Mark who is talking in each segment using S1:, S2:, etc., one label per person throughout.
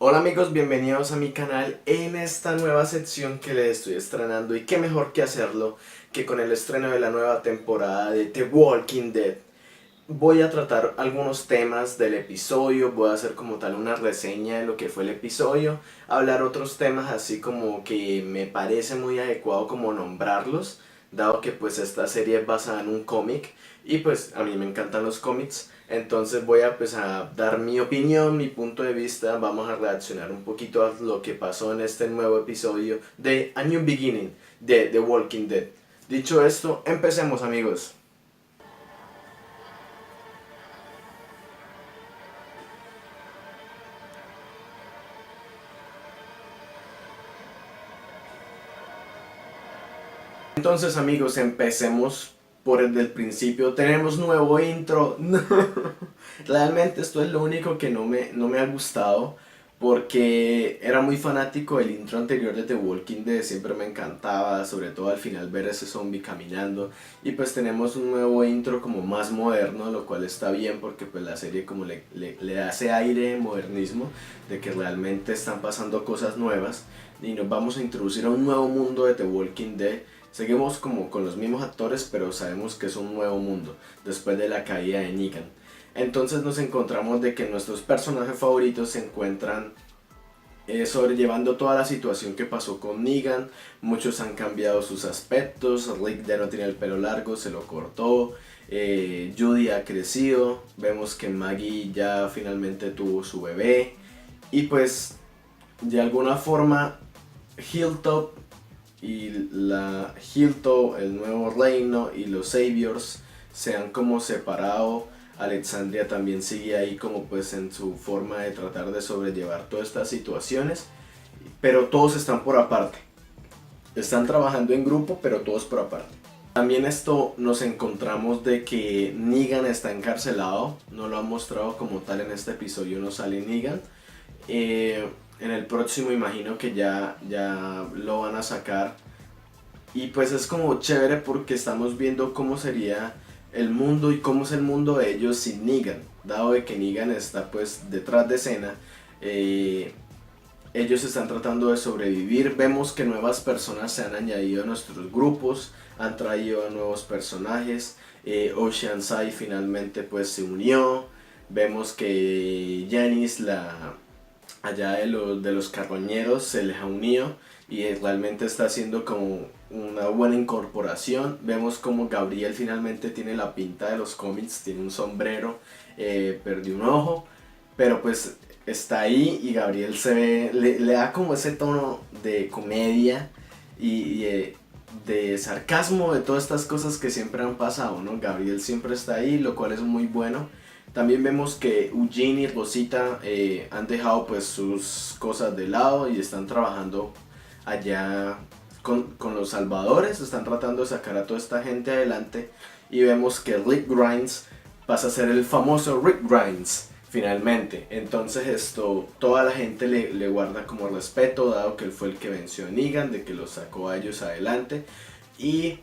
S1: Hola amigos, bienvenidos a mi canal en esta nueva sección que les estoy estrenando, y qué mejor que hacerlo que con el estreno de la nueva temporada de The Walking Dead. Voy a tratar algunos temas del episodio, voy a hacer como tal una reseña de lo que fue el episodio, hablar otros temas así como que me parece muy adecuado como nombrarlos, dado que pues esta serie es basada en un cómic y pues a mí me encantan los cómics. Entonces voy a, pues, a dar mi opinión, mi punto de vista, vamos a reaccionar un poquito a lo que pasó en este nuevo episodio de A New Beginning de The Walking Dead. Dicho esto, empecemos amigos. Entonces amigos, empecemos por el del principio. Tenemos nuevo intro. Realmente esto es lo único que no me ha gustado, porque era muy fanático del intro anterior de The Walking Dead, siempre me encantaba, sobre todo al final ver a ese zombie caminando. Y pues tenemos un nuevo intro como más moderno, lo cual está bien porque pues la serie como le hace aire de modernismo, de que realmente están pasando cosas nuevas y nos vamos a introducir a un nuevo mundo de The Walking Dead. Seguimos como con los mismos actores, pero sabemos que es un nuevo mundo después de la caída de Negan. Entonces nos encontramos de que nuestros personajes favoritos se encuentran sobrellevando toda la situación que pasó con Negan. Muchos han cambiado sus aspectos. Rick ya no tiene el pelo largo, se lo cortó. Judy ha crecido. Vemos que Maggie ya finalmente tuvo su bebé. Y pues de alguna forma Hilltop y la Hilltop, el nuevo reino y los Saviors se han como separado. Alexandria también sigue ahí como pues en su forma de tratar de sobrellevar todas estas situaciones, pero todos están por aparte. Están trabajando en grupo, pero todos por aparte. También esto nos encontramos de que Negan está encarcelado, no lo han mostrado como tal en este episodio, no sale Negan. En el próximo imagino que ya lo van a sacar. Y pues es como chévere porque estamos viendo cómo sería el mundo y cómo es el mundo de ellos sin Negan. Dado de que Negan está pues detrás de escena, ellos están tratando de sobrevivir. Vemos que nuevas personas se han añadido a nuestros grupos, han traído a nuevos personajes. Oceanside finalmente pues se unió. Vemos que Janice, la allá de los carroñeros, se les ha unido y realmente está haciendo como una buena incorporación. Vemos como Gabriel finalmente tiene la pinta de los cómics, tiene un sombrero, perdió un ojo, pero pues está ahí y Gabriel se ve, le da como ese tono de comedia de sarcasmo de todas estas cosas que siempre han pasado, ¿no? Gabriel siempre está ahí, lo cual es muy bueno. También vemos que Eugene y Rosita han dejado pues sus cosas de lado y están trabajando allá con los salvadores, están tratando de sacar a toda esta gente adelante. Y vemos que Rick Grimes pasa a ser el famoso Rick Grimes finalmente. Entonces toda la gente le guarda como respeto, dado que él fue el que venció a Negan, de que los sacó a ellos adelante. Y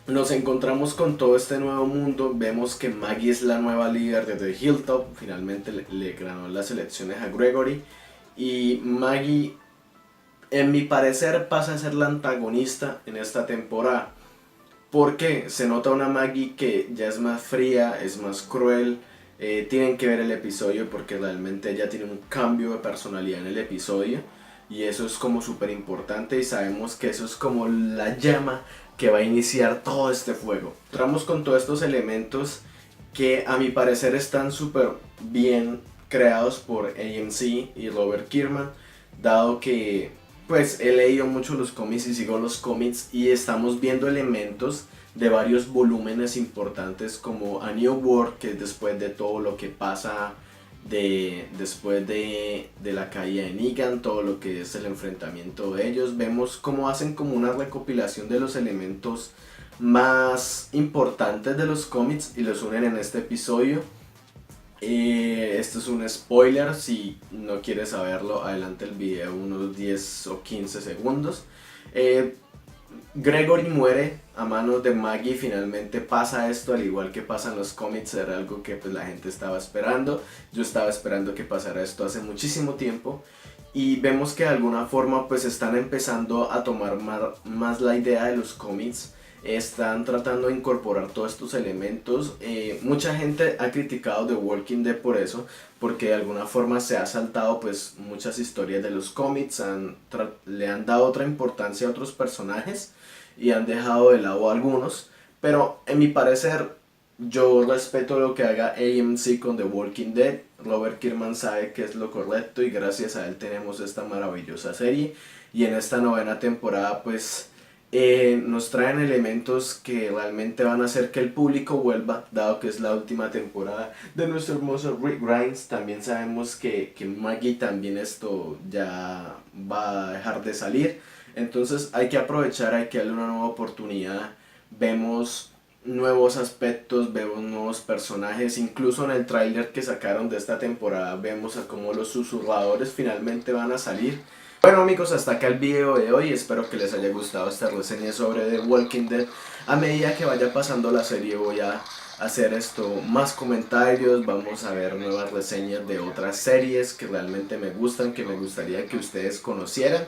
S1: nos encontramos con todo este nuevo mundo. Vemos que Maggie es la nueva líder de The Hilltop. Finalmente le ganó las elecciones a Gregory. Y Maggie, en mi parecer, pasa a ser la antagonista en esta temporada. Porque se nota una Maggie que ya es más fría, es más cruel. Tienen que ver el episodio porque realmente ella tiene un cambio de personalidad en el episodio. Y eso es como súper importante y sabemos que eso es como la llama que va a iniciar todo este fuego. Entramos con todos estos elementos que a mi parecer están súper bien creados por AMC y Robert Kirkman, dado que pues he leído mucho los cómics y sigo los cómics y estamos viendo elementos de varios volúmenes importantes como A New World, que es después de todo lo que pasa después de la caída de Negan, todo lo que es el enfrentamiento de ellos. Vemos cómo hacen como una recopilación de los elementos más importantes de los cómics y los unen en este episodio. Esto es un spoiler, si no quieres saberlo adelante el video unos 10 o 15 segundos. Gregory muere a manos de Maggie, finalmente pasa esto, al igual que pasa en los cómics, era algo que pues la gente estaba esperando, yo estaba esperando que pasara esto hace muchísimo tiempo, y vemos que de alguna forma pues están empezando a tomar más la idea de los cómics, están tratando de incorporar todos estos elementos. Mucha gente ha criticado The Walking Dead por eso, porque de alguna forma se ha saltado pues muchas historias de los cómics, le han dado otra importancia a otros personajes y han dejado de lado a algunos, pero en mi parecer yo respeto lo que haga AMC con The Walking Dead. Robert Kirkman sabe que es lo correcto y gracias a él tenemos esta maravillosa serie, y en esta novena temporada pues nos traen elementos que realmente van a hacer que el público vuelva, dado que es la última temporada de nuestro hermoso Rick Grimes. También sabemos que Maggie también esto ya va a dejar de salir, entonces hay que aprovechar, hay que darle una nueva oportunidad. Vemos nuevos aspectos, vemos nuevos personajes, incluso en el tráiler que sacaron de esta temporada vemos a cómo los susurradores finalmente van a salir. Bueno amigos, hasta acá el video de hoy, espero que les haya gustado esta reseña sobre The Walking Dead. A medida que vaya pasando la serie voy a hacer más comentarios, vamos a ver nuevas reseñas de otras series que realmente me gustan, que me gustaría que ustedes conocieran,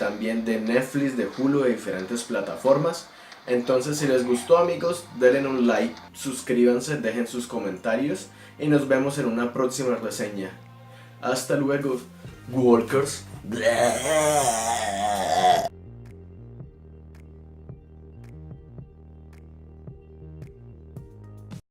S1: también de Netflix, de Hulu, de diferentes plataformas. Entonces si les gustó amigos, denle un like, suscríbanse, dejen sus comentarios y nos vemos en una próxima reseña. Hasta luego, Walkers.